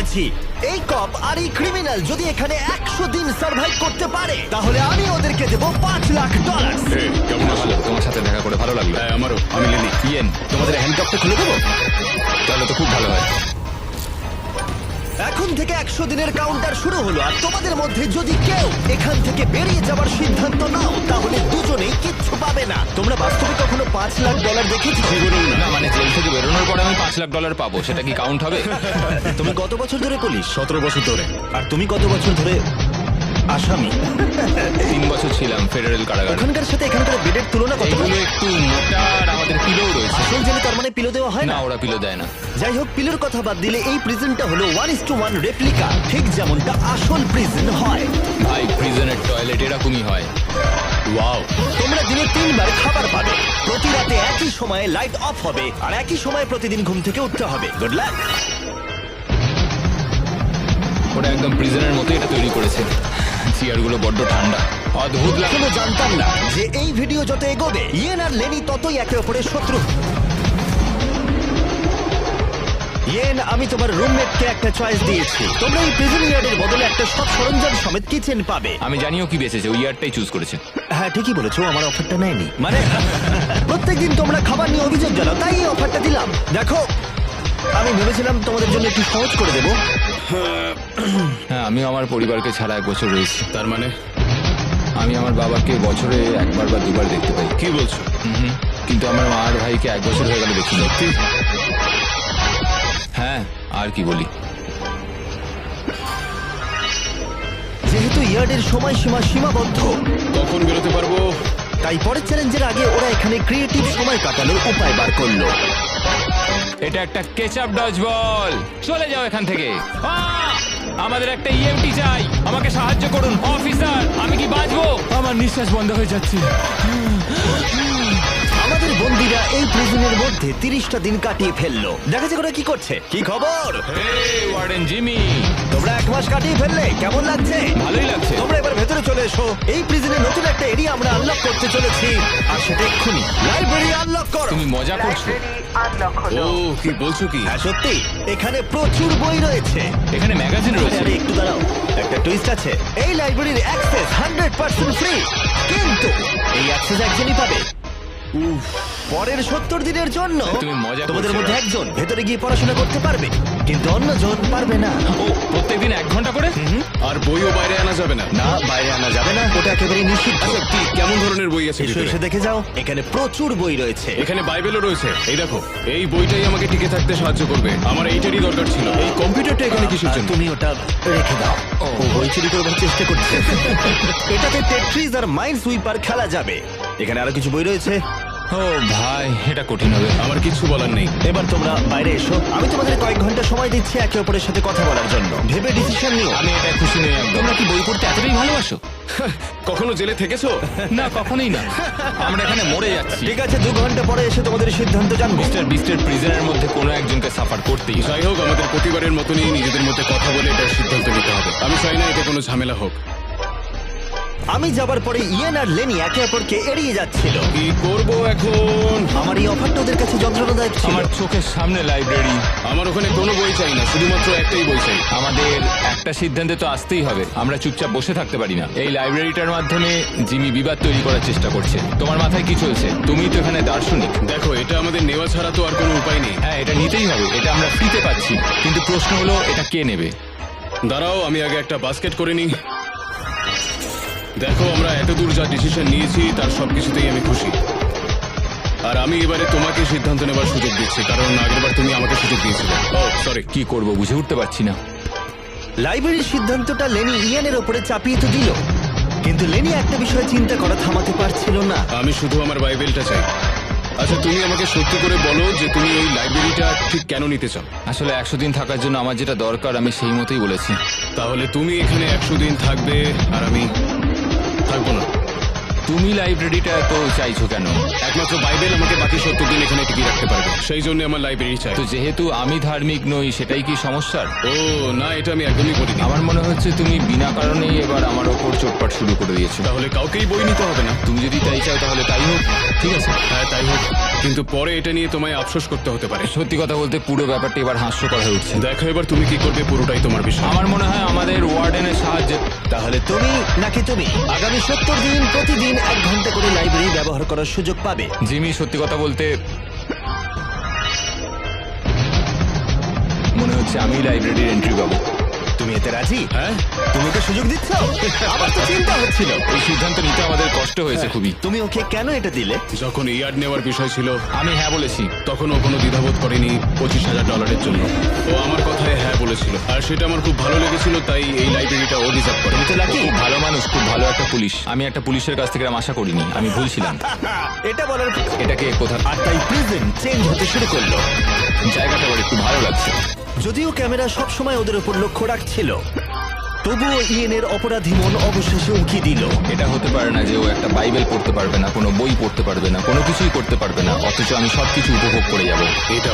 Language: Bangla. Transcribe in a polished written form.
বলছি, এই কপ আর এই ক্রিমিনাল যদি এখানে 100 দিন সার্ভাইভ করতে পারে তাহলে আমি ওদেরকে দেবো $5,00,000। কেমন আছো? তোমার সাথে দেখা করে ভালো লাগলো। হ্যাঁ আমারও। আমি লেনি। ইয়েন, তোমাদের হ্যান্ডকাপটা খুলে দেবো? তাহলে তো খুব ভালো হয়। এখন থেকে 100 দিনের কাউন্টার শুরু হলো, আর তোমাদের মধ্যে যদি কেউ এখান থেকে বেরিয়ে যাওয়ার সিদ্ধান্ত নাও তাহলে দুজনেই কিচ্ছু পাবে না। তোমরা বাস্তবে কখনো $5,00,000 দেখেছো? না মানে জেল থেকে বেরোনোর পরে আমি $5,00,000 পাবো, সেটা কি কাউন্ট হবে? তুমি কত বছর ধরে পুলিশ? 17 বছর ধরে। আর তুমি কত বছর ধরে আসামি? 3 বছর ছিলাম ফেডারেল কারাগারে। ওখানকার সাথে এখানকার বেডের তুলনা কত? এগুলো একটু মোটা আর আমাদের পিলোও রয়েছে। আসল জেলে তার মানে পিলো দেওয়া হয় না, না? ওরা পিলো দেয় না। যাই হোক, পিলোর কথা বাদ দিলে এই প্রিজনটা হলো 1:1 রেপ্লিকা, ঠিক যেমনটা আসল প্রিজন হয়। ভাই, প্রিজনের টয়লেট এরকমই হয়। ওয়াও। তোমরা দিনে 3 বার খাবার পাবে, প্রতি রাতে একই সময়ে লাইট অফ হবে, আর একই সময়ে প্রতিদিন ঘুম থেকে উঠতে হবে। Good luck. ওরা একদম প্রিজনের মতো এটা তৈরি করেছে। চেয়ারগুলো বড্ড ঠান্ডা, অদ্ভুত লাগে। এখনো জানতাম না যে এই ভিডিও যত এগোবে ইয়েন আর লেনি ততই একে অপরের শত্রু। ইয়েন, আমি তোমার রুমমেটকে একটা চয়েস দিয়েছি। তোমরা এই প্রিজন ইয়ার্ডের বদলে একটা সব সরঞ্জাম সমেত কিচেন পাবে। আমি জানিও কি বেঁচেছে, ওই ইয়ারটাই চুজ করেছে। হ্যাঁ, ঠিকই বলেছো, আমার অফারটা নেয়নি। মানে প্রত্যেকদিন তোমরা খাবার নিয়ে অভিযোগ জানাও, তাই এই অফারটা দিলাম। দেখো, আমি ভেবেছিলাম তোমাদের জন্য একটু সহজ করে দেবো। হ্যাঁ, আমিও আমার পরিবারকে ছাড়া 1 বছর রয়েছি। তার মানে আমি আমার বাবাকে বছরে 1বার বা 2বার দেখতে পাই। কি বলছো? কিন্তু আমার মা আর ভাইকে 1 বছর হয়ে গেল দেখিনি। সত্যি? হ্যাঁ, আর কি বলি। যেহেতু ইয়ার্ডের সময়সীমা সীমাবদ্ধ, কখন বেরোতে পারবো? তাই পরের চ্যালেঞ্জের আগে ওরা এখানে ক্রিয়েটিভ সময় কাটানোর উপায় বার করলো। এটা একটা কেচাপ ডজ বল। চলে যাও এখান থেকে। আমাদের একটা ইএমটি চাই, আমাকে সাহায্য করুন অফিসার। আমি কি বাঁচবো? আমার নিঃশ্বাস বন্ধ হয়ে যাচ্ছে। আমাদের বন্দীরা এই প্রিজনের মধ্যে 30টা দিন কাটিয়ে ফেললো। দেখা যাক ওরা কি করছে। কি খবর? হেই ওয়ার্ডেন জিমি, তোমরা 1 মাস কাটিয়ে ফেললে, কেমন লাগছে? ভালোই লাগছে। তোমরা এবার ভেতরে চলে এসো। এই প্রিজনে নতুন একটা এরিয়া আমরা আনলক করতে চলেছি, আর সেটা এক্ষুনি। লাইব্রেরি আনলক করো। তুমি মজা করছো? ও, কি বলছো কি? হ্যাঁ সত্যি, এখানে প্রচুর বই রয়েছে। এখানে ম্যাগাজিন রয়েছে। আরে একটু দাঁড়াও, একটা টুইস্ট আছে। এই লাইব্রেরির অ্যাক্সেস 100% ফ্রি, কিন্তু এই অ্যাক্সেস একজনই পাবে। পরের 70 দিনের জন্য তুমি মজা করছো। তোমাদের মধ্যে একজন ভেতরে গিয়ে পড়াশোনা করতে পারবে, কিন্তু অন্যজন পারবে না। ও, প্রত্যেকদিন 1 ঘন্টা করে? আর বইও বাইরে আনা যাবে না? না, বাইরে আনা যাবে না, ওটা একেবারেই নিষিদ্ধ। আচ্ছা, কি কেমন ধরনের বই আছে এসো ভিতরে? এসে দেখে যাও, এখানে প্রচুর বই রয়েছে। এখানে বাইবেলও রয়েছে। এই দেখো, এই বইটাই আমাকে টিকে থাকতে সাহায্য করবে। আমার এইটারই দরকার ছিল। এই কম্পিউটারটা এখানে কিসের আর জন্য? তুমি ওটা রেখে দাও। ও বই চুরি করবার চেষ্টা করছে। এটাতে টেট্রিস আর মাইন্ড সুইপার খেলা যাবে। এখানে আরো কিছু বই রয়েছে। ও ভাই, এটা কঠিন হবে। আমার কিছু বলার নেই। এবার তোমরা বাইরে এসো, আমি তোমাদের কয়েক ঘন্টা সময় দিচ্ছি একে অপরের সাথে কথা বলার জন্য। ভেবে ডিসিশন নিও। আমি এটা খুশি নই একদম। তোমরা কি বই পড়তে এতটাই ভালোবাসো? কখনো জেলে থেকেছো? না, কখনোই না। আমরা এখানে মরে যাচ্ছি। ঠিক আছে, 2 ঘন্টা পরে এসে তোমাদের সিদ্ধান্ত জানবো। মিস্টার বিস্টের প্রিজনের মধ্যে কোনো একজনকে সাফার করতেই হয়। যাই হোক, আমাদের প্রতিবারের মতনই নিজেদের মধ্যে কথা বলে এটার সিদ্ধান্ত নিতে হবে। আমি চাই না এতে কোনো ঝামেলা হোক। আমি যাবার পরে ইয়েন আর লেনি একে অপরকে এড়িয়ে যাচ্ছিল। কি করব এখন? আমার এই অফারটা ওদের কাছে যন্ত্রণাদায়ক ছিল। আমার চোখের সামনে লাইব্রেরি। আমার ওখানে কোনো বই চাই না, শুধুমাত্র একটাই বই চাই। আমাদের একটা সিদ্ধান্তে তো আসতেই হবে। আমরা চুপচাপ বসে থাকতে পারি না। এই লাইব্রেরিটার মাধ্যমে জিমি বিবাদ তৈরি করার চেষ্টা করছে। তোমার মাথায় কি চলছে? তুমি তো এখানে দার্শনিক। দেখো, এটা আমাদের নেওয়া ছাড়া তো আর কোনো উপায় নেই। হ্যাঁ, এটা নিতেই হবে। এটা আমরা ফ্রিতে পাচ্ছি, কিন্তু প্রশ্ন হলো এটা কে নেবে? দাঁড়াও, আমি আগে একটা বাস্কেট করে নিই। দেখো, আমরা এতদূর যা ডিসিশন নিয়েছি তার সবকিছুতেই আমি খুশি। আর আমি এবারে তোমাকে সিদ্ধান্ত নেবার সুযোগ দিচ্ছি, কারণ আগেরবার তুমি আমাকে সুযোগ দিয়েছিলে। ও সরি। কি করব বুঝে উঠতে পারছি না। লাইব্রেরির সিদ্ধান্তটা লেনি ইয়েনের ওপরে চাপিয়ে তো দিল, কিন্তু লেনি একটা বিষয় চিন্তা করা থামাতে পারছিল না। আমি শুধু আমার বাইবেলটা চাই। আচ্ছা, তুমি আমাকে সত্যি করে বলো যে তুমি এই লাইব্রেরিটা ঠিক কেন নিতে চাও? আসলে 100 দিন থাকার জন্য আমার যেটা দরকার আমি সেই মতোই বলেছি। তাহলে তুমি এখানে 100 দিন থাকবে আর আমি থাকবো না। তুমি লাইব্রেরিটা এত চাইছো কেন? একমাত্র বাইবেল আমাকে বাকি 70 দিন এখানে টিকিয়ে রাখতে পারবে, সেই জন্য আমার লাইব্রেরি চাই। তো যেহেতু আমি ধার্মিক নই, সেটাই কি সমস্যার? ও না, এটা আমি একদমই করিনি। আমার মনে হচ্ছে তুমি বিনা কারণেই এবার আমার ওপর চোটপাট শুরু করে দিয়েছো। তাহলে কাউকেই বই নিতে হবে না? তুমি যদি তাই চাও তাহলে তাই হোক। ঠিক আছে। হ্যাঁ, তাই হোক। কিন্তু পরে এটা নিয়ে তোমায় আফসোস করতে হতে পারে। সত্যি কথা বলতে পুরো ব্যাপারটা এবার হাস্যকর হয়ে উঠছে। দেখো এবার তুমি কি করবে, পুরোটাই তোমার বিষয়। আমার মনে হয় আমাদের ওয়ার্ডেনের সাহায্যে তাহলে তুমি নাকি তুমি আগামী 70 দিন প্রতিদিন 1 ঘন্টা করে লাইব্রেরি ব্যবহার করার সুযোগ পাবে। জিমি, সত্যি কথা বলতে মনে হচ্ছে আমি লাইব্রেরির এন্ট্রি পাবো। তুমি এতে রাজি? হ্যাঁ, তুমি তো সুযোগ দিচ্ছ। আমার তো চিন্তা হচ্ছিল। এই সিদ্ধান্ত নিতে আমাদের কষ্ট হয়েছে খুবই। তুমি ওকে কেন এটা দিলে? যখন ইয়ার্ড নেওয়ার বিষয় ছিল আমি হ্যাঁ বলেছি। তখন ও কোনো দ্বিধাবোধ করেনি $25,000 জন্য। ও আমার কথায় হ্যাঁ বলেছিল, আর সেটা আমার খুব ভালো লেগেছিল, তাই এই লাইব্রেরিটা ও ডিজার্ভ করে। তুমি তো লাকি। খুব ভালো মানুষ, খুব ভালো একটা পুলিশ। আমি একটা পুলিশের কাছ থেকে এরম আশা করিনি, আমি ভুলছিলাম। এটা বলার এটাকে কোথা আর তাই প্রিজন চেঞ্জ হতে শুরু করলো। জায়গাটা আমার একটু ভালো লাগছে। যদিও ক্যামেরা সব সময় ওদের উপর লক্ষ্য রাখছিল, তবুও ইয়েনের অপরাধী মন অবশেষে উঁকি দিল। এটা হতে পারে না যে ও একটা বাইবেল পড়তে পারবে না, কোনো বই পড়তে পারবে না, কোনো কিছুই করতে পারবে না, অথচ আমি সবকিছু উপভোগ করে যাব। এটা